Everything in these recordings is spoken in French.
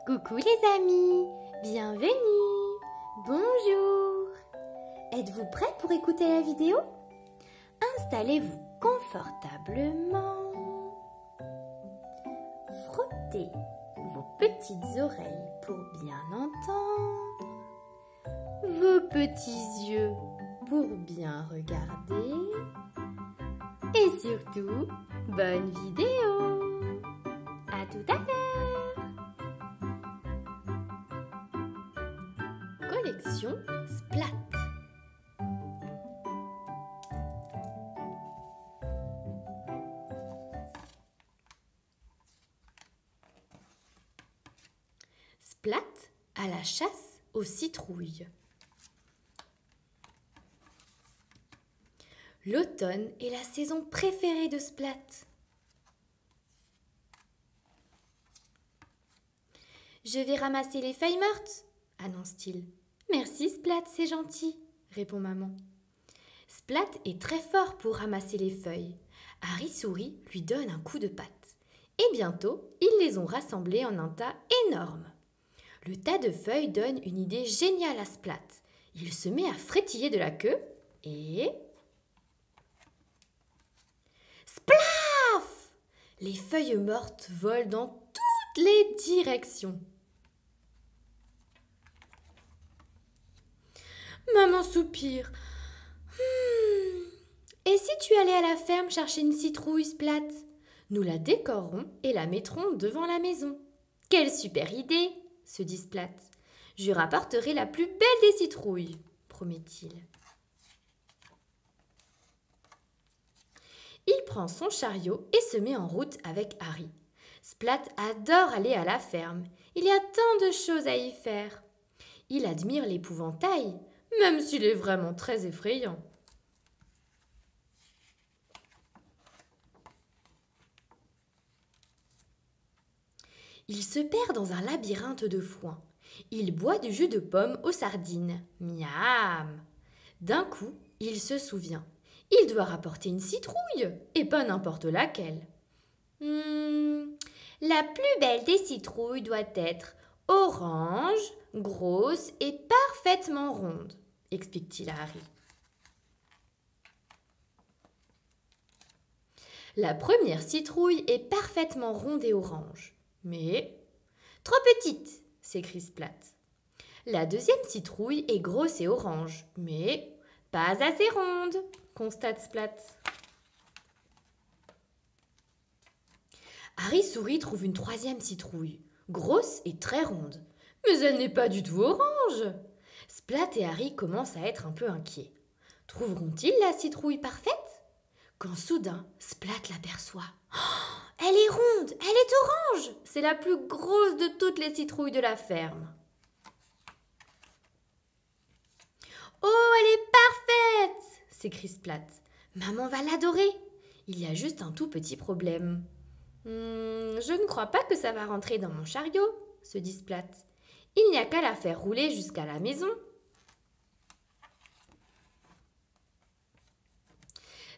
Coucou les amis, bienvenue, bonjour. Êtes-vous prêts pour écouter la vidéo? Installez-vous confortablement. Frottez vos petites oreilles pour bien entendre. Vos petits yeux pour bien regarder. Et surtout, bonne vidéo. À tout à l'heure. Collection Splat. Splat à la chasse aux citrouilles. L'automne est la saison préférée de Splat. Je vais ramasser les feuilles mortes, annonce-t-il. Merci Splat, c'est gentil, répond maman. Splat est très fort pour ramasser les feuilles. Harry Souris lui donne un coup de patte. Et bientôt, ils les ont rassemblées en un tas énorme. Le tas de feuilles donne une idée géniale à Splat. Il se met à frétiller de la queue et... Splaf! Les feuilles mortes volent dans toutes les directions. Maman soupire. Et si tu allais à la ferme chercher une citrouille, Splat? Nous la décorerons et la mettrons devant la maison. Quelle super idée, se dit Splat. Je rapporterai la plus belle des citrouilles, promet-il. Il prend son chariot et se met en route avec Harry. Splat adore aller à la ferme. Il y a tant de choses à y faire. Il admire l'épouvantail, même s'il est vraiment très effrayant. Il se perd dans un labyrinthe de foin. Il boit du jus de pomme aux sardines. Miam! D'un coup, il se souvient. Il doit rapporter une citrouille, et pas n'importe laquelle. La plus belle des citrouilles doit être orange, grosse et parfaitement ronde, explique-t-il à Harry. La première citrouille est parfaitement ronde et orange, mais trop petite, s'écrie Splat. La deuxième citrouille est grosse et orange, mais pas assez ronde, constate Splat. Harry Souris trouve une troisième citrouille, grosse et très ronde, mais elle n'est pas du tout orange. Splat et Harry commencent à être un peu inquiets. Trouveront-ils la citrouille parfaite? Quand soudain, Splat l'aperçoit. Oh, elle est ronde, elle est orange. C'est la plus grosse de toutes les citrouilles de la ferme. Oh, elle est parfaite, s'écrie Splat. Maman va l'adorer. Il y a juste un tout petit problème. Je ne crois pas que ça va rentrer dans mon chariot, se dit Splat. Il n'y a qu'à la faire rouler jusqu'à la maison.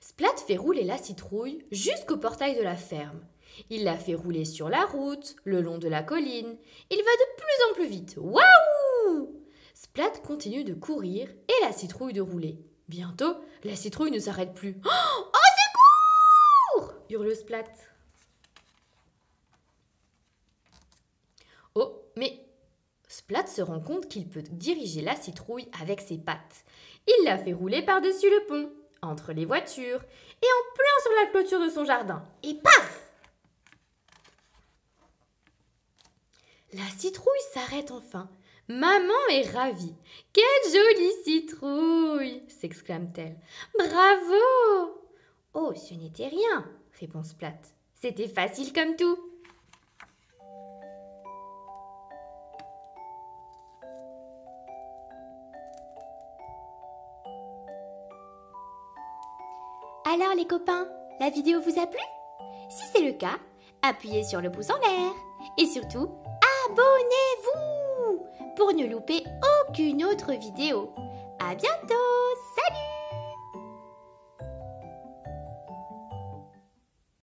Splat fait rouler la citrouille jusqu'au portail de la ferme. Il la fait rouler sur la route, le long de la colline. Il va de plus en plus vite. Waouh! Splat continue de courir et la citrouille de rouler. Bientôt, la citrouille ne s'arrête plus. Oh, au secours! Hurle Splat. Oh, mais Splat se rend compte qu'il peut diriger la citrouille avec ses pattes. Il la fait rouler par-dessus le pont, entre les voitures et en plein sur la clôture de son jardin. Et paf! La citrouille s'arrête enfin. Maman est ravie. Quelle jolie citrouille! S'exclame-t-elle. Bravo! Oh, ce n'était rien, répond Splat. C'était facile comme tout. Alors les copains, la vidéo vous a plu? Si c'est le cas, appuyez sur le pouce en l'air et surtout, abonnez-vous pour ne louper aucune autre vidéo. À bientôt!